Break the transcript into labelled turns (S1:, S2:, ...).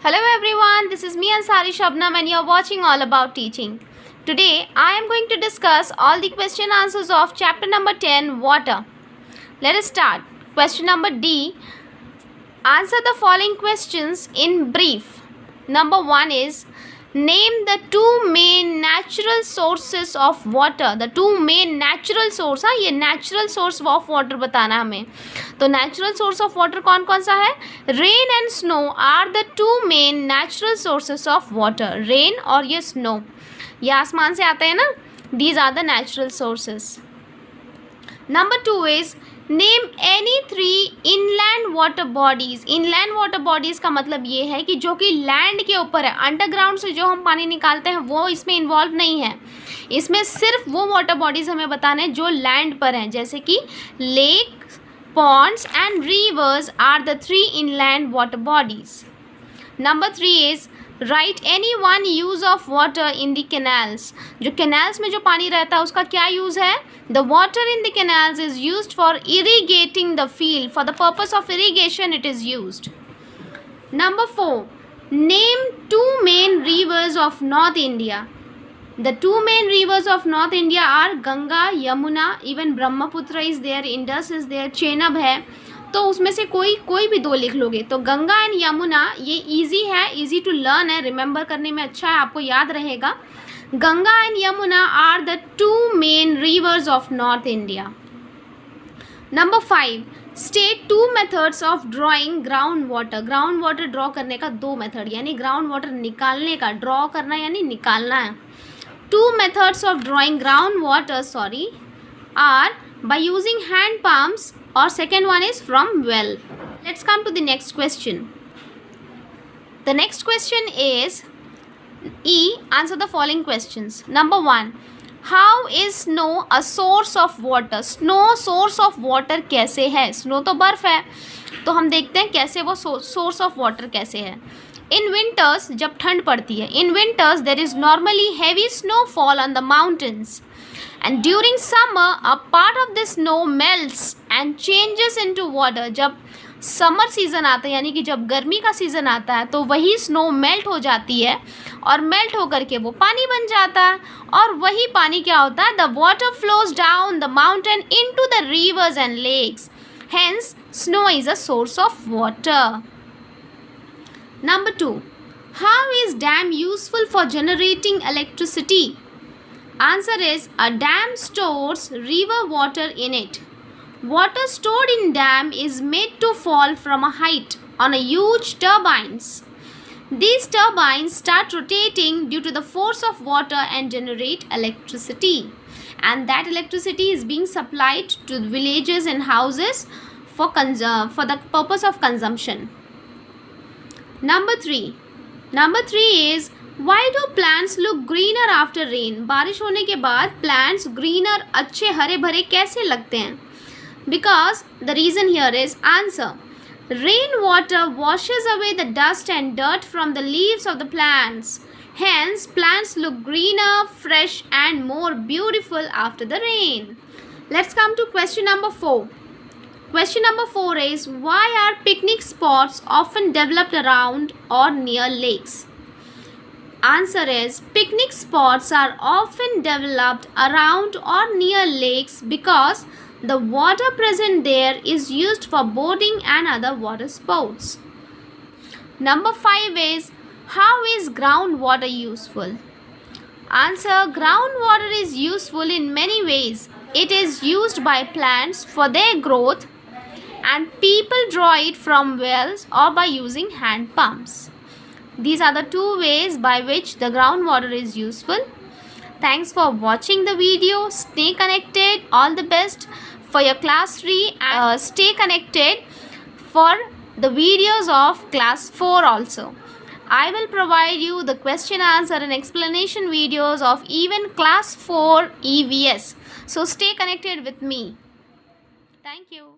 S1: Hello everyone, this is me Ansari Shabnam and you are watching All About Teaching. Today I am going to discuss all the question answers of chapter number 10, Water. Let us start. Question number D. Answer the following questions in brief. Number 1 is, name the two main natural sources of water. The two main natural source, ये natural source of water बताना हमें. तो natural source of water कौन कौन सा है? Rain and snow are the two main natural sources of water. Rain और ये snow, ये आसमान से आता है ना. These are the natural sources. Number 2 is, name any three inland water bodies. Inland water bodies का मतलब ये है कि जो कि लैंड के ऊपर है, अंडरग्राउंड से जो हम पानी निकालते हैं वो इसमें इन्वॉल्व नहीं है. इसमें सिर्फ वो वाटर बॉडीज़ हमें बताने हैं जो लैंड पर हैं, जैसे कि lake, ponds and rivers are the three inland water bodies. Number 3 is, write any one use of water in the canals. जो कैनाल्स में जो पानी रहता है उसका क्या यूज़ है? The water in the canals is used for irrigating the field. For the purpose of irrigation it is used. Number 4, name two main rivers of north India. The two main rivers of north India are Ganga, Yamuna, even Brahmaputra is there, Indus is there, Chenab है. तो उसमें से कोई भी दो लिख लोगे. तो गंगा एंड यमुना ये इजी है, इजी टू लर्न है, रिमेंबर करने में अच्छा है, आपको याद रहेगा. Ganga and Yamuna are the two main rivers of north India. Number 5, state two methods of drawing ground water. Ground water draw करने का दो मेथड, यानी ग्राउंड वाटर निकालने का, ड्रॉ करना यानी निकालना है. Two methods of drawing ground water are by using hand pumps, or second one is from well. Let's come to the next question. The next question is E. Answer the following questions. Number 1, how is snow a source of water? Snow source of water कैसे है? Snow तो बर्फ है, तो हम देखते हैं कैसे वो source of water कैसे है. In winters, जब ठंड पड़ती है, in winters there is normally heavy snowfall on the mountains. And during summer, a part of the snow melts and changes into water. जब समर सीज़न आता है, यानी कि जब गर्मी का सीज़न आता है, तो वही स्नो मेल्ट हो जाती है और मेल्ट होकर के वो पानी बन जाता है. और वही पानी क्या होता है? The water flows down the mountain into the rivers and lakes. Hence snow is a source of water. Number 2, how is dam useful for generating electricity? Answer is, a dam stores river water in it. Water stored in dam is made to fall from a height on a huge turbines. These turbines start rotating due to the force of water and generate electricity. And that electricity is being supplied to villages and houses for the purpose of consumption. Number 3 is, why do plants look greener after rain? बारिश होने के बाद plants greener, अच्छे हरे भरे कैसे लगते हैं? Because the reason here is, answer, rain water washes away the dust and dirt from the leaves of the plants. Hence plants look greener, fresh and more beautiful after the rain. Let's come to question number 4. Question number 4 is, why are picnic spots often developed around or near lakes? Answer is, picnic spots are often developed around or near lakes because the water present there is used for boating and other water sports. Number 5 is, how is groundwater useful? Answer, groundwater is useful in many ways. It is used by plants for their growth, and people draw it from wells or by using hand pumps. These are the two ways by which the groundwater is useful. Thanks for watching the video. Stay connected. All the best for your class 3, and stay connected for the videos of class 4 also. I will provide you the question answer and explanation videos of even class 4 EVS. So stay connected with me. Thank you.